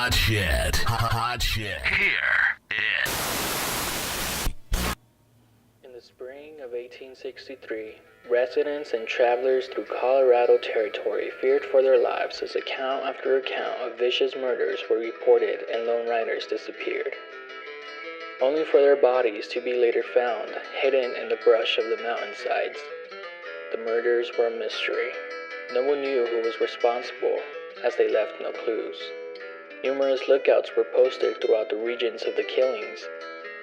Hot shit. Hot shit. Here it. In the spring of 1863, residents and travelers through Colorado Territory feared for their lives as account after account of vicious murders were reported and lone riders disappeared, only for their bodies to be later found hidden in the brush of the mountainsides. The murders were a mystery. No one knew who was responsible, as they left no clues. Numerous lookouts were posted throughout the regions of the killings,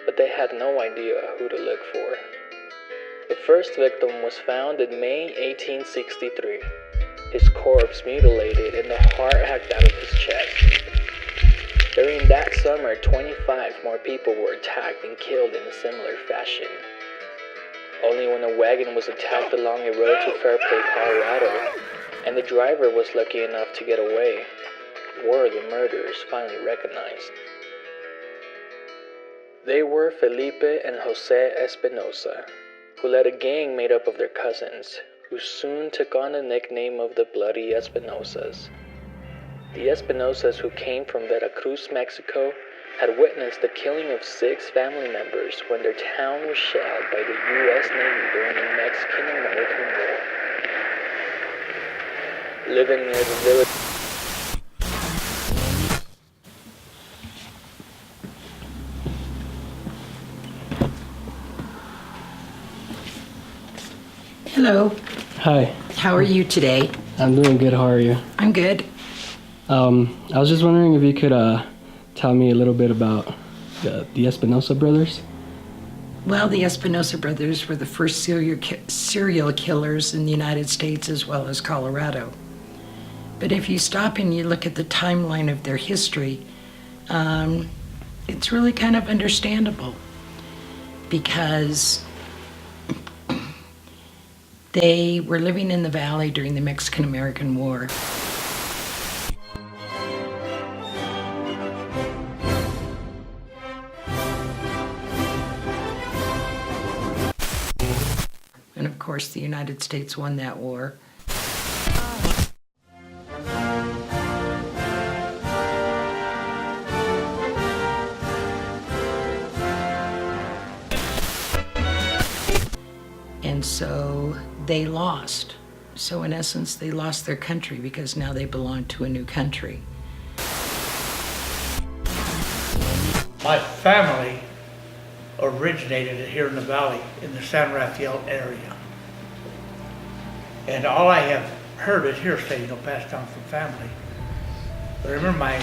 but they had no idea who to look for. The first victim was found in May 1863, his corpse mutilated and the heart hacked out of his chest. During that summer, 25 more people were attacked and killed in a similar fashion. Only when a wagon was attacked along a road to Fairplay, Colorado, and the driver was lucky enough to get away, were the murderers finally recognized. They were Felipe and Jose Espinosa, who led a gang made up of their cousins, who soon took on the nickname of the Bloody Espinosas. The Espinosas, who came from Veracruz, Mexico, had witnessed the killing of 6 family members when their town was shelled by the U.S. Navy during the Mexican-American War. Living near the village. Hello. Hi. How are you today? I'm doing good. How are you? I'm good. I was just wondering if you could tell me a little bit about the Espinosa brothers. Well, the Espinosa brothers were the first serial killers in the United States as well as Colorado. But if you stop and you look at the timeline of their history, it's really kind of understandable because they were living in the valley during the Mexican-American War. And of course, the United States won that war. And so they lost. So in essence, they lost their country because now they belong to a new country. My family originated here in the valley in the San Rafael area. And all I have heard is hearsay, passed down from family. But I remember my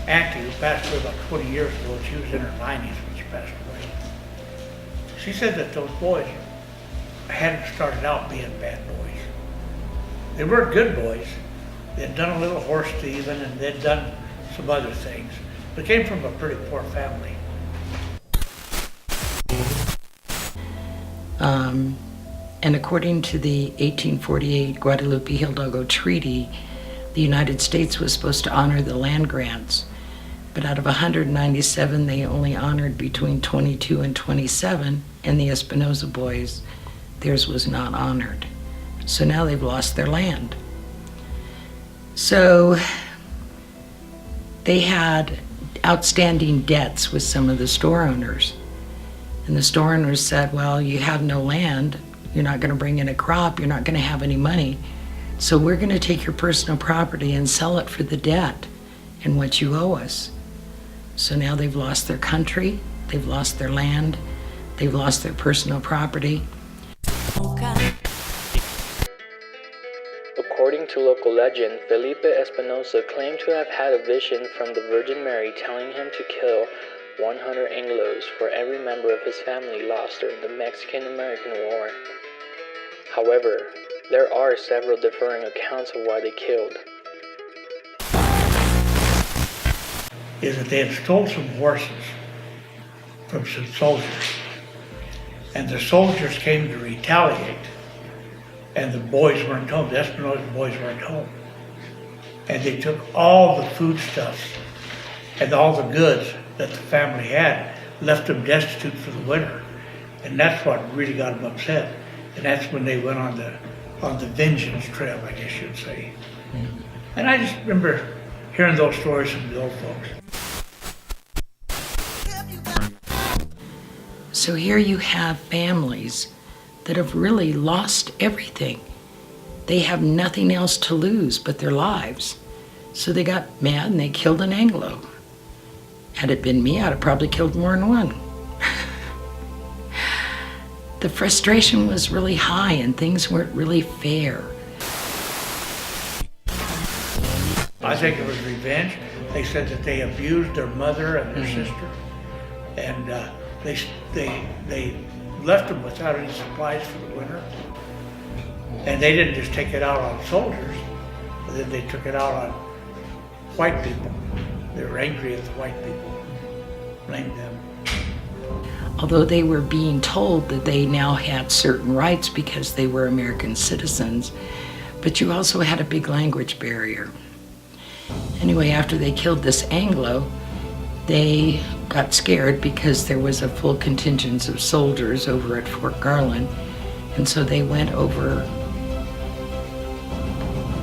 auntie who passed away about 20 years ago, she was in her 90s when she passed away. She said that those boys hadn't started out being bad boys. They weren't good boys. They'd done a little horse thieving and they'd done some other things. They came from a pretty poor family. And according to the 1848 Guadalupe Hidalgo Treaty, the United States was supposed to honor the land grants. But out of 197, they only honored between 22 and 27, and the Espinosa boys, theirs was not honored. So now they've lost their land. So they had outstanding debts with some of the store owners. And the store owners said, well, you have no land, you're not gonna bring in a crop, you're not gonna have any money, so we're gonna take your personal property and sell it for the debt and what you owe us. So now they've lost their country, they've lost their land, they've lost their personal property. According to local legend, Felipe Espinosa claimed to have had a vision from the Virgin Mary telling him to kill 100 Anglos for every member of his family lost during the Mexican-American War. However, there are several differing accounts of why they killed. Is that they had stole some horses from some soldiers. And the soldiers came to retaliate. And the boys weren't home, the Espinosa boys weren't home. And they took all the foodstuffs and all the goods that the family had, left them destitute for the winter. And that's what really got them upset. And that's when they went on the vengeance trail, I guess you'd say. Mm-hmm. And I just remember hearing those stories from the old folks. So here you have families that have really lost everything. They have nothing else to lose but their lives. So they got mad and they killed an Anglo. Had it been me, I'd have probably killed more than one. The frustration was really high and things weren't really fair. I think it was revenge. They said that they abused their mother and their sister, and they left them without any supplies for the winter. And they didn't just take it out on soldiers, but then they took it out on white people. They were angry at the white people, blamed them. Although they were being told that they now had certain rights because they were American citizens, but you also had a big language barrier. Anyway, after they killed this Anglo, they got scared because there was a full contingent of soldiers over at Fort Garland, and so they went over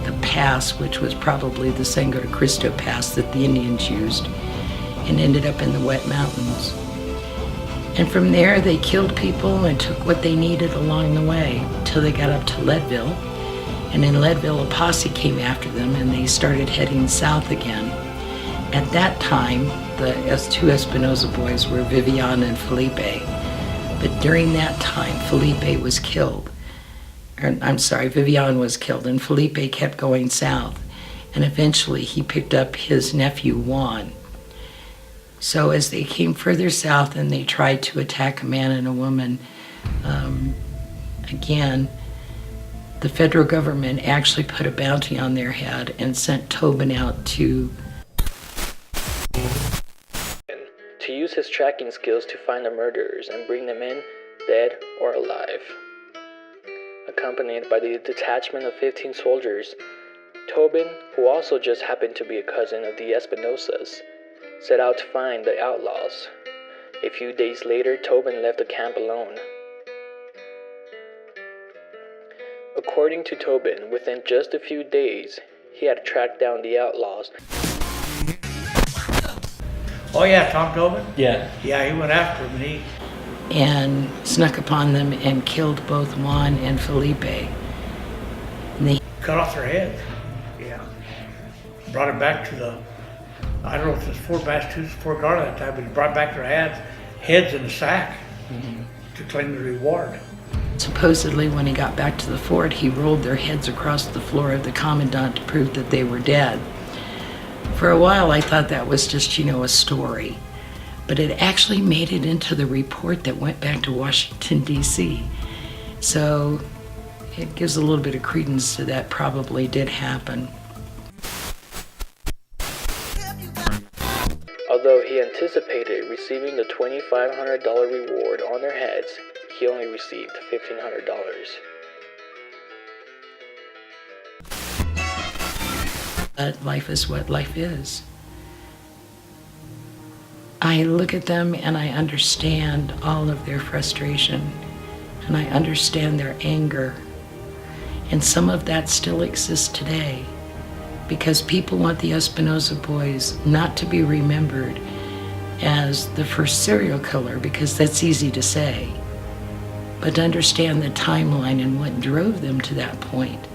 the pass, which was probably the Sango de Cristo Pass that the Indians used, and ended up in the wet mountains. And from there, they killed people and took what they needed along the way till they got up to Leadville. And in Leadville, a posse came after them and they started heading south again. At that time, the two Espinosa boys were Vivian and Felipe. But during that time, Felipe was killed. Vivian was killed, and Felipe kept going south. And eventually, he picked up his nephew, Juan. So as they came further south and they tried to attack a man and a woman, again, the federal government actually put a bounty on their head and sent Tobin out to use his tracking skills to find the murderers and bring them in, dead or alive. Accompanied by the detachment of 15 soldiers, Tobin, who also just happened to be a cousin of the Espinosas, set out to find the outlaws. A few days later, Tobin left the camp alone. According to Tobin, within just a few days, he had tracked down the outlaws. Oh yeah, Tom Tobin? Yeah. Yeah, he went after him and snuck upon them and killed both Juan and Felipe. And they cut off their heads. Yeah. Brought it back to the, I don't know if it's Fort Massachusetts, Fort Garland at that time, but he brought back their heads in a sack to claim the reward. supposedly when he got back to the fort, he rolled their heads across the floor of the commandant to prove that they were dead. For a while, I thought that was just, a story. But it actually made it into the report that went back to Washington, D.C. So it gives a little bit of credence to that probably did happen. Although he anticipated receiving the $2,500 reward on their heads, he only received $1,500. But life is what life is. I look at them and I understand all of their frustration, and I understand their anger. And some of that still exists today, because people want the Espinosa boys not to be remembered as the first serial killer, because that's easy to say, but to understand the timeline and what drove them to that point.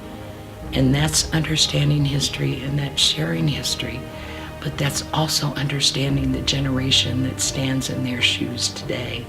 And that's understanding history, and that's sharing history, but that's also understanding the generation that stands in their shoes today.